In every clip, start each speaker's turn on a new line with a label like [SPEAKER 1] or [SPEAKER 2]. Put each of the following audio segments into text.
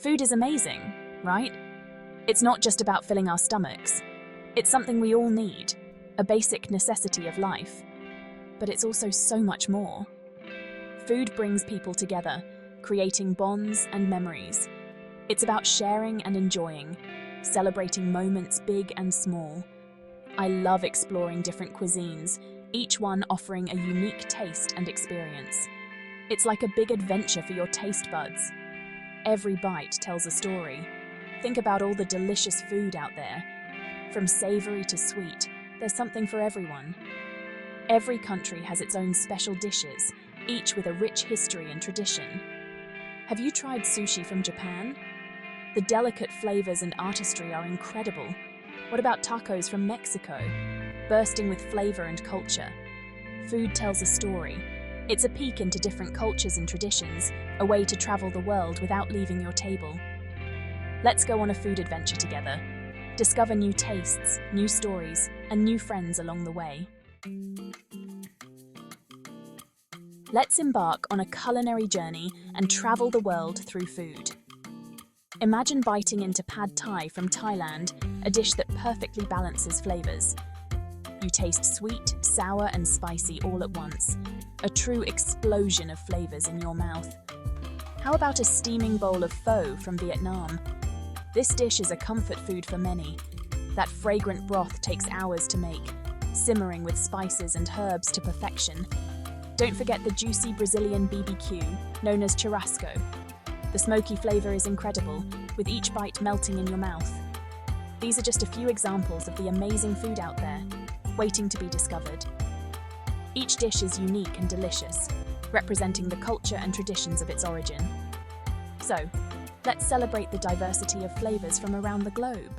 [SPEAKER 1] Food is amazing, right? It's not just about filling our stomachs. It's something we all need, a basic necessity of life. But it's also so much more. Food brings people together, creating bonds and memories. It's about sharing and enjoying, celebrating moments big and small. I love exploring different cuisines, each one offering a unique taste and experience. It's like a big adventure for your taste buds. Every bite tells a story. Think about all the delicious food out there. From savory to sweet, there's something for everyone. Every country has its own special dishes, each with a rich history and tradition. Have you tried sushi from Japan? The delicate flavors and artistry are incredible. What about tacos from Mexico? Bursting with flavor and culture. Food tells a story. It's a peek into different cultures and traditions, a way to travel the world without leaving your table. Let's go on a food adventure together. Discover new tastes, new stories, and new friends along the way. Let's embark on a culinary journey and travel the world through food. Imagine biting into pad thai from Thailand, a dish that perfectly balances flavors. You taste sweet, sour, and spicy all at once, a true explosion of flavors in your mouth. How about a steaming bowl of pho from Vietnam? This dish is a comfort food for many. That fragrant broth takes hours to make, simmering with spices and herbs to perfection. Don't forget the juicy Brazilian BBQ, known as churrasco. The smoky flavor is incredible, with each bite melting in your mouth. These are just a few examples of the amazing food out there, waiting to be discovered. Each dish is unique and delicious, representing the culture and traditions of its origin. So, let's celebrate the diversity of flavors from around the globe.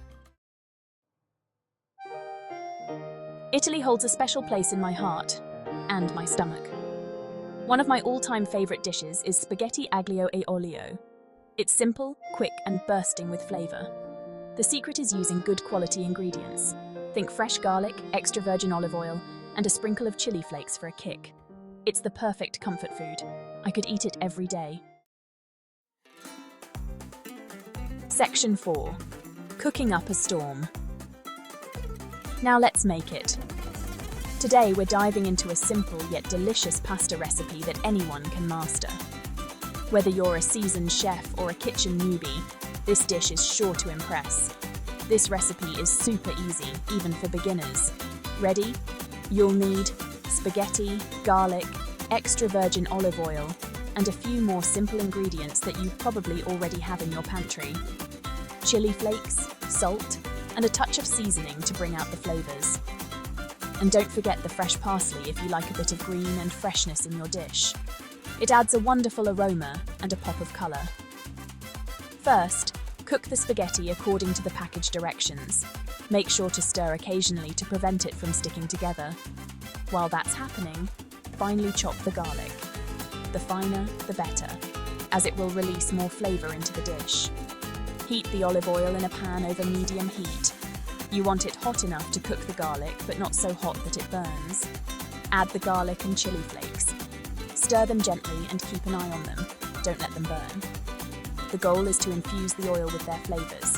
[SPEAKER 1] Italy holds a special place in my heart and my stomach. One of my all-time favorite dishes is spaghetti aglio e olio. It's simple, quick, and bursting with flavor. The secret is using good quality ingredients. Think fresh garlic, extra virgin olive oil, and a sprinkle of chili flakes for a kick. It's the perfect comfort food. I could eat it every day. Section 4. Cooking up a storm. Now let's make it. Today we're diving into a simple yet delicious pasta recipe that anyone can master. Whether you're a seasoned chef or a kitchen newbie, this dish is sure to impress. This recipe is super easy, even for beginners. Ready? You'll need spaghetti, garlic, extra virgin olive oil, and a few more simple ingredients that you probably already have in your pantry. Chili flakes, salt, and a touch of seasoning to bring out the flavors. And don't forget the fresh parsley if you like a bit of green and freshness in your dish. It adds a wonderful aroma and a pop of color. First, cook the spaghetti according to the package directions. Make sure to stir occasionally to prevent it from sticking together. While that's happening, finely chop the garlic. The finer, the better, as it will release more flavor into the dish. Heat the olive oil in a pan over medium heat. You want it hot enough to cook the garlic, but not so hot that it burns. Add the garlic and chili flakes. Stir them gently and keep an eye on them. Don't let them burn. The goal is to infuse the oil with their flavors.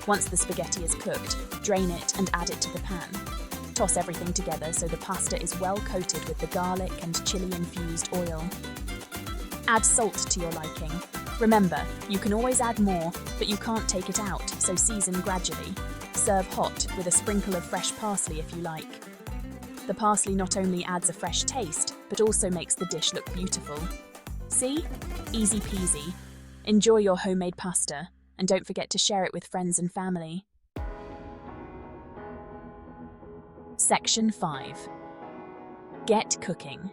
[SPEAKER 1] Once the spaghetti is cooked, drain it and add it to the pan. Toss everything together so the pasta is well coated with the garlic and chili-infused oil. Add salt to your liking. Remember, you can always add more, but you can't take it out, so season gradually. Serve hot with a sprinkle of fresh parsley if you like. The parsley not only adds a fresh taste, but also makes the dish look beautiful. See? Easy peasy. Enjoy your homemade pasta, and don't forget to share it with friends and family. Section 5. Get cooking.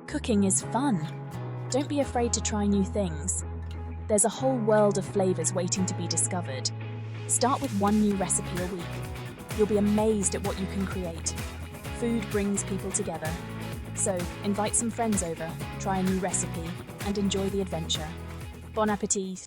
[SPEAKER 1] Cooking is fun. Don't be afraid to try new things. There's a whole world of flavors waiting to be discovered. Start with one new recipe a week. You'll be amazed at what you can create. Food brings people together. So, invite some friends over, try a new recipe, and enjoy the adventure. Bon appétit!